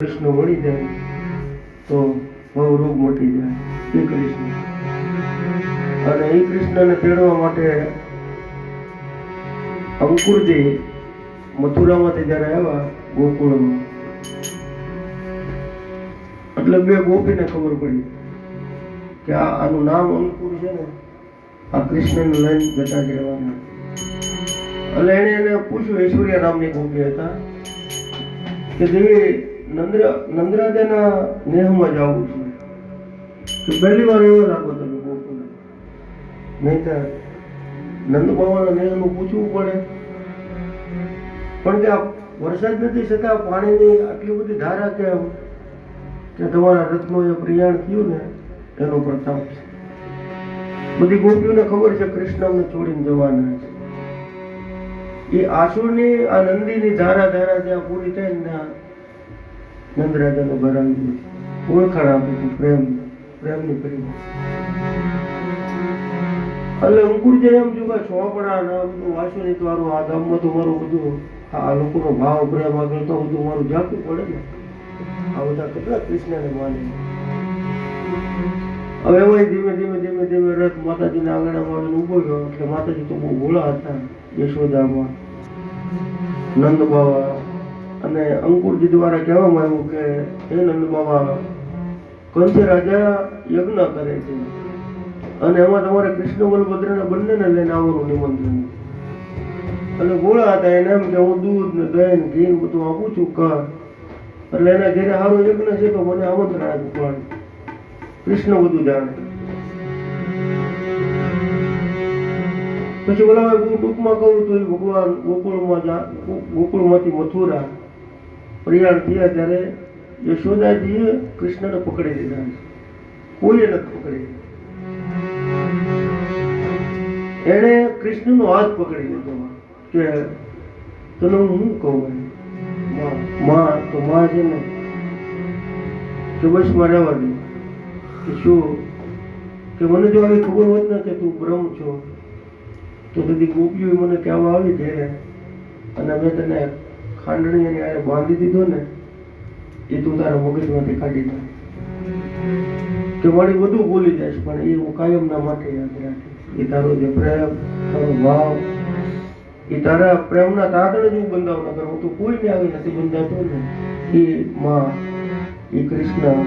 કૃષ્ણ મળી જાય તો ભવરોગ મટી જાય એ કૃષ્ણ. અને એ કૃષ્ણને તેડવા માટે અંકુરજી મથુરામાંથી જયારે આવ્યા ગોકુળમાં, એટલે બે ગોપીને ખબર પડી કે આનું નામ અંકુર છે ને, આ કૃષ્ણને લઈને જતા રહેવાના. એટલે એને પૂછ્યું, ઐશ્વર્યા નામની ગોપી હતા, કે દેવી નંદરાજાના નેહમાં જવું છે, કે પહેલી વાર એવો લાગો તમે ગોકુળ, નહીં તો નંદ બાબાના નેહનું પૂછવું પડે. પણ કે આ વરસાદ નથી છતાં પાણીની આટલી બધી ધારા કેમ, કે તમારા રથનો એ પ્રયાણ થયું ને એનો પ્રતાપ છે. બધી ગોપીઓને ખબર છે કૃષ્ણ અમને છોડીને જવાના છે. એ આસુરની આ નંદીની ધારા જ્યાં પૂરી થઈને નંદરાજાનું ઘર આવી ઓળખાણ આપી પ્રેમની પરિભાષા. એટલે અંકુરજી એમ જો કે ચોપડા ને બધું વાંચું નહીં તો મારું આ ગામમાં તો મારું બધું આ લોકોનો ભાવ પ્રેમ આગળ તો બધું મારું જાગવું પડે ને. આ બધા કેટલા કૃષ્ણને માને. હવે એમાં ધીમે રથ માતાજીના આંગણામાં આવીને ઉભો ગયો. એટલે માતાજી તો બહુ ભોળા હતા, યશોદામાં, નંદ બાવા. અને અંકુરજી દ્વારા કહેવામાં આવ્યું કે હે નંદ બાવા, કંસ રાજા યજ્ઞ કરે છે અને એમાં તમારે કૃષ્ણ બલભદ્રને બંનેને લઈને આવવાનું નિમંત્રણ. અને ભોળા હતા, એને એમ કે હું દૂધ ને દહીં ને ઘી બધું આપું છું કર, એટલે એના ઘરે સારો યજ્ઞ છે તો મને આમંત્રણ આપ્યું. પણ કૃષ્ણ બધું જાણે. પછી બોલા બહુ ટૂંકમાં કહું તો ભગવાન ગોકુળમાંથી મથુરા પ્રયાણ થયા ત્યારે યશોદાજીએ કૃષ્ણને પકડી લીધા. કોઈએ નથી પકડી. એને કૃષ્ણનો હાથ પકડી લીધો કે તને હું શું કહું, માં તો માં છે ને કે બસમાં રહેવા દે. કે શું કે મને જો આવી ખબર હોત ને કે તું બ્રહ્મ છો તો બધી ગોપીઓ મને કહેવા આવી ઘેરે અને મેં તને ખાંડણી અને આરે બાંધી દીધો ને, એ તું તારા મગજમાંથી કાઢી દે કે મારી બધું ભૂલી જઈશ, પણ એ હું કાયમના માટે યાદ રાખીશ. એ તારો જે પ્રેમ, તારો ભાવ, એ તારા પ્રેમના તાતણે જ હું બંધાવ ન કરું. હું તો કોઈને આવી નથી બંધાતો ને. એ માં, એ કૃષ્ણ.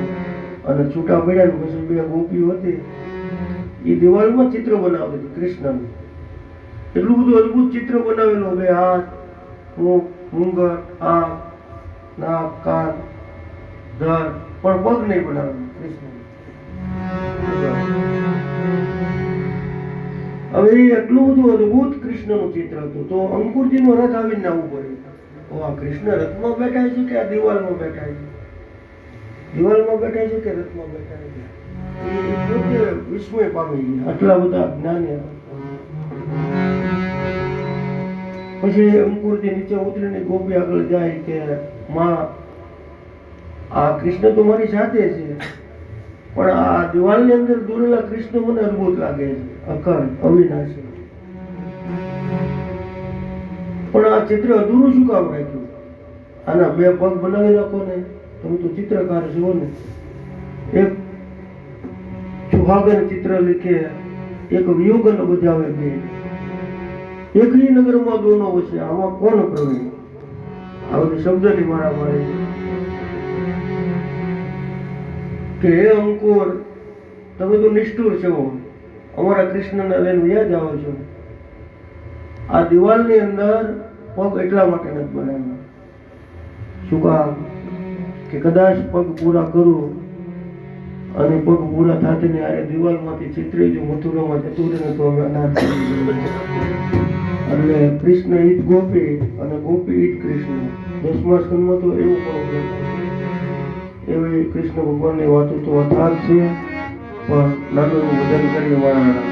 અને છૂટા પડ્યા ને પછી બે ગોપીઓ હતી, એ દિવાલમાં ચિત્ર બનાવતી હતી કૃષ્ણનું. એટલું બધું અદભુત ચિત્ર બનાવેલું, બે હાથ, મુખ, મુંગર, આંખ, નાક, કાન, ધર, પણ પગ નહીં બનાવેલું કૃષ્ણ. હવે એટલું બધું અદભુત કૃષ્ણનું ચિત્ર હતું. તો અંકુરજીનો રથ આવીને આવવું પડ્યું. આ કૃષ્ણ રથમાં બેઠા છે કે આ દિવાલમાં બેઠા છે? દિવાલમાં બેઠા છે કે રથમાં બેઠા છે? એ પોતે વિસ્મય પામી ગયા, આટલા બધા જ્ઞાની. પછી અંકુરજી નીચે ઉતરીને ગોપી આગળ જાય કે માં, આ કૃષ્ણ તો મારી સાથે છે, પણ આ દિવાલની અંદર દોરેલા કૃષ્ણ મને અદભુત લાગે છે, અખંડ, અવિનાશી. પણ આ ચિત્ર અધૂરું શું કામ રાખ્યું? આના બે પગ બનાવી નાખો ને, તમે તો ચિત્રકાર છો ને. એક સુહાગન ચિત્ર લીખે, એક વિયોગન બજાવે બે, એક નગરમાં દોનો વસે, આમાં કોણ પ્રવીણ? આ બધી શબ્દની મારા મારે કે હે અંકુર, તમે તો નિષ્ઠુર છો, અમારા કૃષ્ણને લઈને વ્યા જાઓ છો. આ દિવાલની અંદર પગ એટલા માટે નથી બનાવ્યા. શું કામ? કે કદાચ પગ પૂરા કરું અને પગ પૂરા થતી ને આ દિવાલમાંથી ચિત્રી જો મથુરામાં જતું રહે તો અમે અનાથ. એટલે કૃષ્ણ ઈદ ગોપી અને ગોપી ઈદ કૃષ્ણ. 10મા સ્કંદમાં તો એવું પણ એવી કૃષ્ણ ભગવાનની વાતો તો અથાગ છે. પણ નાનું ભજન કરી અમારા